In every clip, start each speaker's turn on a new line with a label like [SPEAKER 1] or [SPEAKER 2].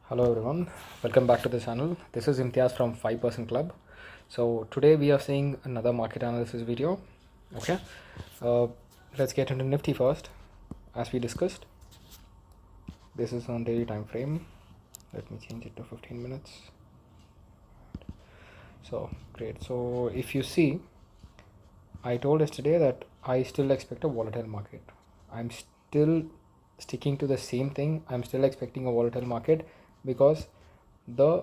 [SPEAKER 1] Hello everyone, welcome back to the channel. This is Imtiaz from 5% Club. So today we are seeing another market analysis video. Okay, uh, let's get into Nifty first. As we discussed, this is on daily time frame. Let me change it to 15 minutes. So great. So if you see, I told yesterday that I still expect a volatile market. I'm still sticking to the same thing. I'm still expecting a volatile market because the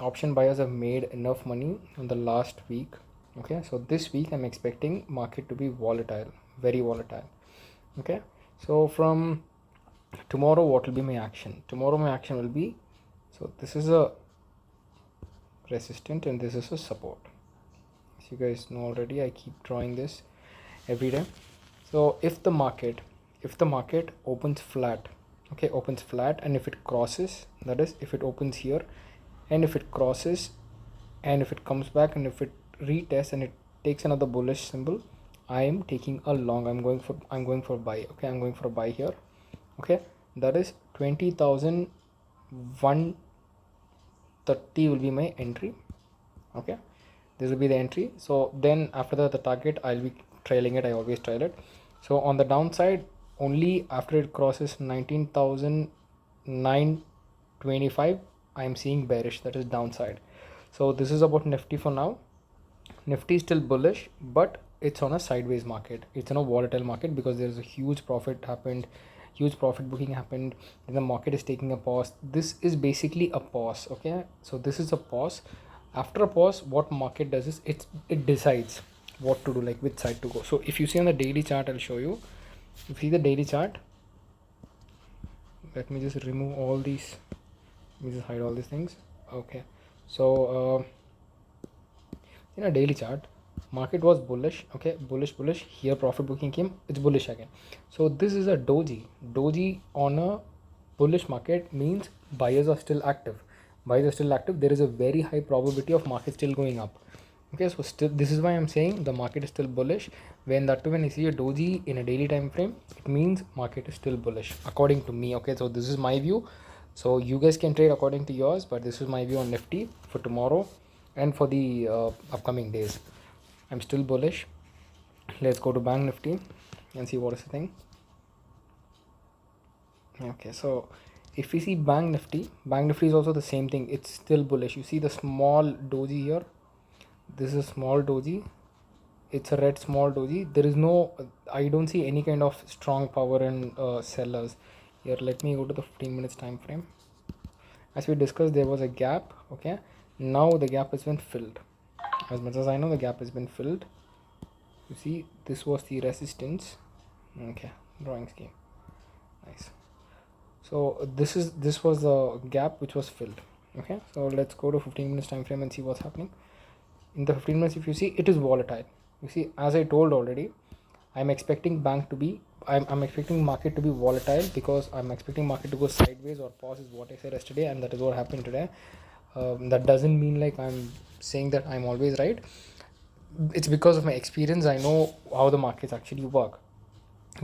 [SPEAKER 1] option buyers have made enough money in the last week. Okay, so this week I'm expecting market to be volatile, very volatile. Okay, so from tomorrow, what will be my action? Tomorrow my action will be, so this is a resistance and this is a support. As you guys know already, I keep drawing this every day. So if the market opens flat, okay, opens flat, and if it crosses, that is if it opens here and if it crosses and if it comes back and if it retests and it takes another bullish symbol, I am taking a long. I'm going for buy. Okay, I'm going for a buy here. Okay, that is 20,130 will be my entry. Okay, this will be the entry. So then after that, the target, I'll be trailing it. I always trail it. So on the downside, only after it crosses 19,925, I'm seeing bearish, that is downside. So this is about Nifty for now. Nifty is still bullish, but it's on a sideways market. It's in a volatile market because there's a huge profit booking happened. Then the market is taking a pause. This is basically a pause. Okay, so this is a pause. After a pause, what market does is it decides what to do, like which side to go. So if you see on the daily chart, I'll show you. If you see the daily chart, let me just remove all these. Let me just hide all these things. Okay, so in a daily chart, market was bullish. Okay, bullish. Here profit booking came, it's bullish again. So this is a doji on a bullish market means buyers are still active. There is a very high probability of market still going up. Okay, so still, this is why I'm saying the market is still bullish. When I see a doji in a daily time frame, it means market is still bullish according to me. Okay, so this is my view. So you guys can trade according to yours, but this is my view on Nifty for tomorrow and for the upcoming days. I'm still bullish. Let's go to Bank Nifty and see what is the thing. Okay, so if we see Bank Nifty is also the same thing. It's still bullish. You see the small doji here. This is a small doji. It's a red small doji. There is no, I don't see any kind of strong power in sellers here. Let me go to the 15 minutes time frame. As we discussed, there was a gap. Okay, now the gap has been filled. As much as I know, the gap has been filled. You see, this was the resistance. Okay, drawing scheme, nice. So this was the gap which was filled. Okay, so let's go to 15 minutes time frame and see what's happening. In the 15 minutes, if you see, it is volatile. You see, as I told already, I'm expecting I'm expecting market to be volatile because I'm expecting market to go sideways or pause, is what I said yesterday, and that is what happened today. That doesn't mean like I'm saying that I'm always right. It's because of my experience. I know how the markets actually work.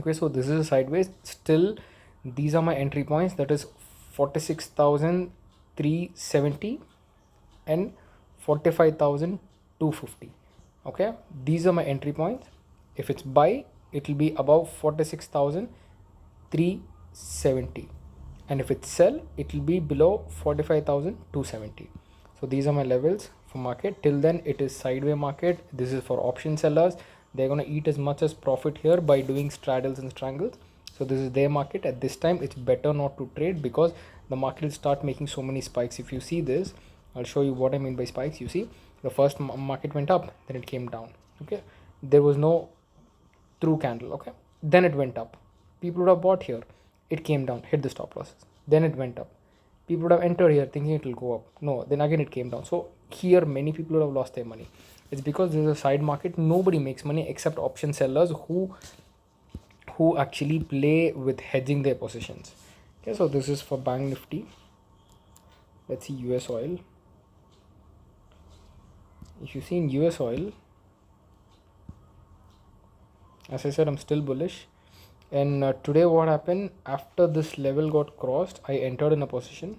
[SPEAKER 1] Okay, so this is a sideways. Still, these are my entry points. That is 46,370 and 45,250. Okay, these are my entry points. If it's buy, it will be above 46,370, and if it's sell, it will be below 45,270. So these are my levels for market. Till then, it is sideways market. This is for option sellers. They're going to eat as much as profit here by doing straddles and strangles. So this is their market. At this time, it's better not to trade because the market will start making so many spikes. If you see this, I'll show you what I mean by spikes. You see, the first market went up, then it came down. Okay, there was no through candle. Okay, then it went up. People would have bought here. It came down, hit the stop losses. Then it went up. People would have entered here thinking it will go up. No, then again it came down. So here many people would have lost their money. It's because there's a side market. Nobody makes money except option sellers who actually play with hedging their positions. Okay, so this is for Bank Nifty. Let's see US oil. If you see in US oil, as I said, I'm still bullish. And today what happened, after this level got crossed, I entered in a position.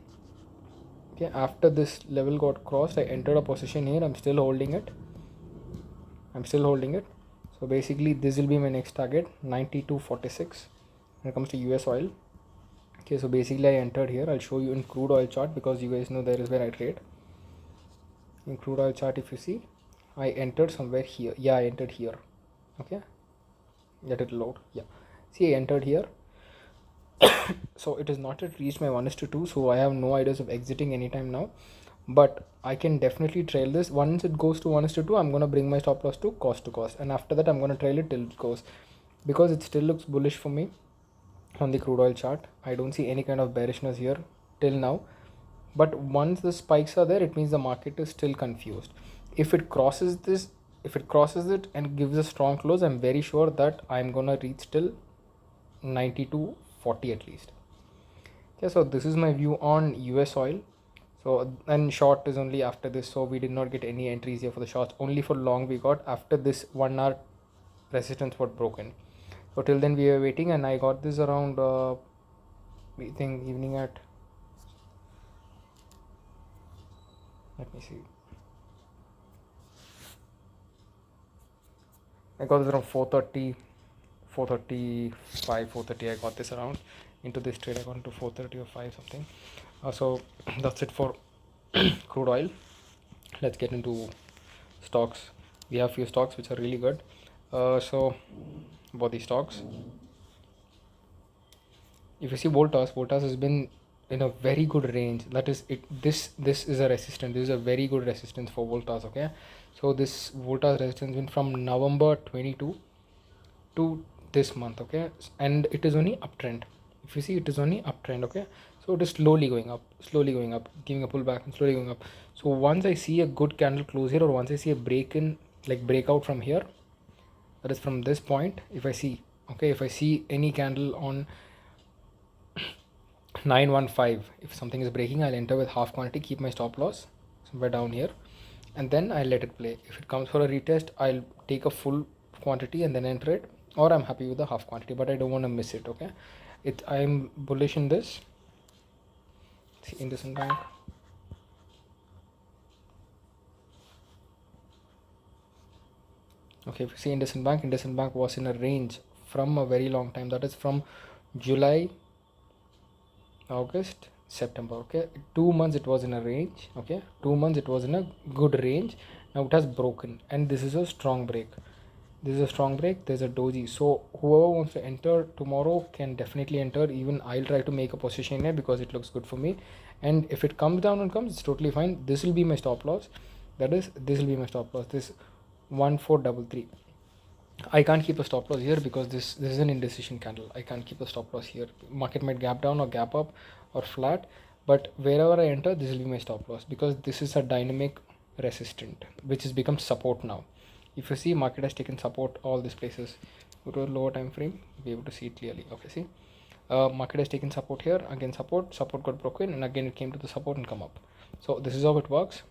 [SPEAKER 1] Okay, after this level got crossed, I entered a position here. I'm still holding it. So basically this will be my next target, 92.46 when it comes to US oil. Okay, so basically I entered here. I'll show you in crude oil chart because you guys know there is where I trade. In crude oil chart, if you see, I entered somewhere here. Yeah, I entered here. Okay, let it load. Yeah, see, I entered here. So it is not yet reached my 1:2, so I have no ideas of exiting anytime now, but I can definitely trail this. Once it goes to 1:2, I'm gonna bring my stop loss to cost, and after that I'm gonna trail it till it goes, because it still looks bullish for me on the crude oil chart. I don't see any kind of bearishness here till now, but once the spikes are there, it means the market is still confused. If it crosses this, if it crosses it and gives a strong close, I'm very sure that I'm gonna reach till 92.40 at least. Okay, so this is my view on US oil. So, and short is only after this, so we did not get any entries here for the shorts. Only for long we got after this 1 hour resistance was broken. So till then we were waiting, and I got this around we think evening at, let me see, I got this around 4:30, 4:35, 4:30. I got this around into this trade. I got into 4:30 or 5 something. So that's it for crude oil. Let's get into stocks. We have few stocks which are really good. So about the stocks, if you see Voltas has been in a very good range. That is it. This is a resistance. This is a very good resistance for Voltas. Okay, so this Voltas resistance been from November 22 to this month. Okay, and it is only uptrend. If you see, it is only uptrend. Okay, so it is slowly going up, giving a pullback and slowly going up. So once I see a good candle close here, or once I see a break in, like breakout from here, that is from this point, if I see, okay, if I see any candle on 915, if something is breaking, I'll enter with half quantity, keep my stop loss somewhere down here, and then I'll let it play. If it comes for a retest, I'll take a full quantity and then enter it, or I'm happy with the half quantity, but I don't want to miss it. Okay, I'm bullish in this. See, IndusInd Bank. Okay, if you see IndusInd Bank was in a range from a very long time. That is from July, August, September. Okay, 2 months it was in a range. Okay, 2 months it was in a good range. Now it has broken, and this is a strong break. This is a strong break. There's a doji. So whoever wants to enter tomorrow can definitely enter. Even I'll try to make a position here because it looks good for me. And if it comes down and comes, it's totally fine. This will be my stop loss. That is, this will be my stop loss. This 1433. I can't keep a stop loss here because this is an indecision candle. I can't keep a stop loss here. Market might gap down or gap up or flat, but wherever I enter, this will be my stop loss because this is a dynamic resistant which has become support now. If you see, market has taken support all these places. Go to a lower time frame, you'll be able to see it clearly. Okay, see, market has taken support here, again support got broken, and again it came to the support and come up. So this is how it works.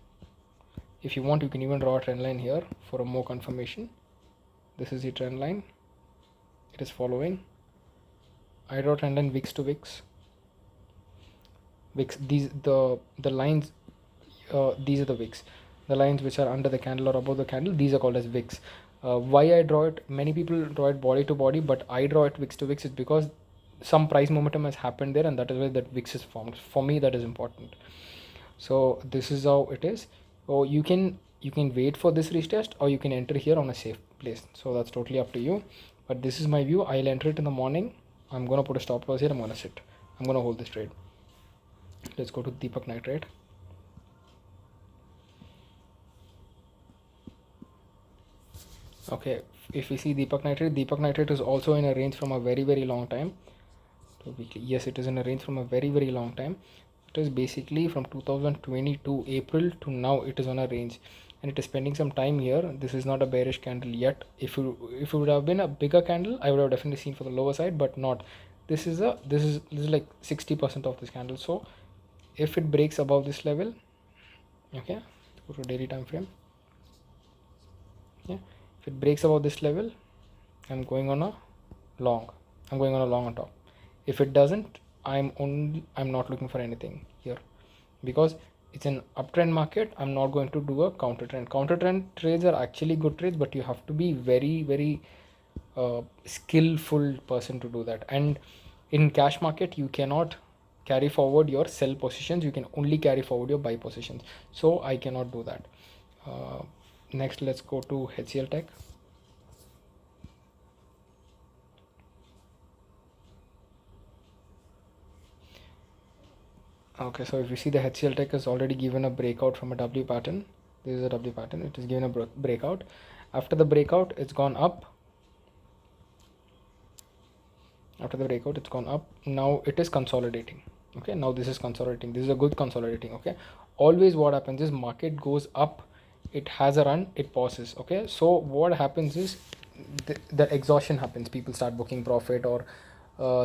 [SPEAKER 1] If you want, you can even draw a trend line here for a more confirmation. This is the trend line, it is following. I draw trend line wicks to wicks. These the lines, these are the wicks. The lines which are under the candle or above the candle, these are called as wicks. Why I draw it, many people draw it body to body, but I draw it wicks to wicks is because some price momentum has happened there, and that is why that wicks is formed. For me, that is important. So this is how it is. So you can wait for this retest, or you can enter here on a safe place. So that's totally up to you, but this is my view. I'll enter it in the morning. I'm gonna put a stop loss here. I'm gonna sit. I'm gonna hold this trade. Let's go to Deepak Nitrate. Okay, if we see Deepak Nitrate is also in a range from a very long time. So yes, it is in a range from a very long time. It is basically from 2022 April to now. It is on a range, and it is spending some time here. This is not a bearish candle yet. If it would have been a bigger candle, I would have definitely seen for the lower side, but not. This is like 60% of this candle. So if it breaks above this level, okay, go to daily time frame. Yeah, if it breaks above this level, I'm going on a long. I'm going on a long on top. If it doesn't, I'm not looking for anything here, because it's an uptrend market, I'm not going to do a counter trend. Counter trend trades are actually good trades, but you have to be very skillful person to do that. And in cash market you cannot carry forward your sell positions, you can only carry forward your buy positions, so I cannot do that. Next, let's go to HCL Tech. Okay, so if you see, the HCL Tech has already given a breakout from a W pattern. This is a W pattern, it is given a breakout. After the breakout, it's gone up. After the breakout, it's gone up. Now it is consolidating. Okay, now this is consolidating, this is a good consolidating. Okay, always what happens is market goes up, it has a run, it pauses. Okay, so what happens is the exhaustion happens, people start booking profit, or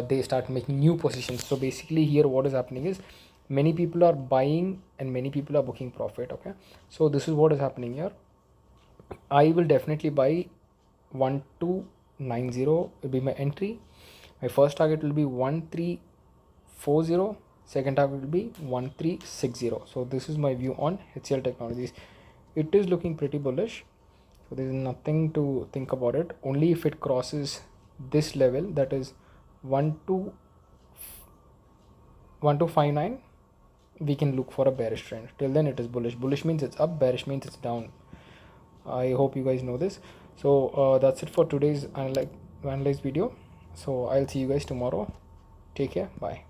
[SPEAKER 1] they start making new positions. So basically here what is happening is many people are buying and many people are booking profit. Okay, so this is what is happening here. I will definitely buy 1290 will be my entry. My first target will be 1340. Second target will be 1360. So this is my view on HCL Technologies. It is looking pretty bullish. So there is nothing to think about it. Only if it crosses this level, that is 1259, we can look for a bearish trend. Till then it is bullish. Bullish means it's up, bearish means it's down. I hope you guys know this. So that's it for today's analyzed video. So I'll see you guys tomorrow. Take care. Bye.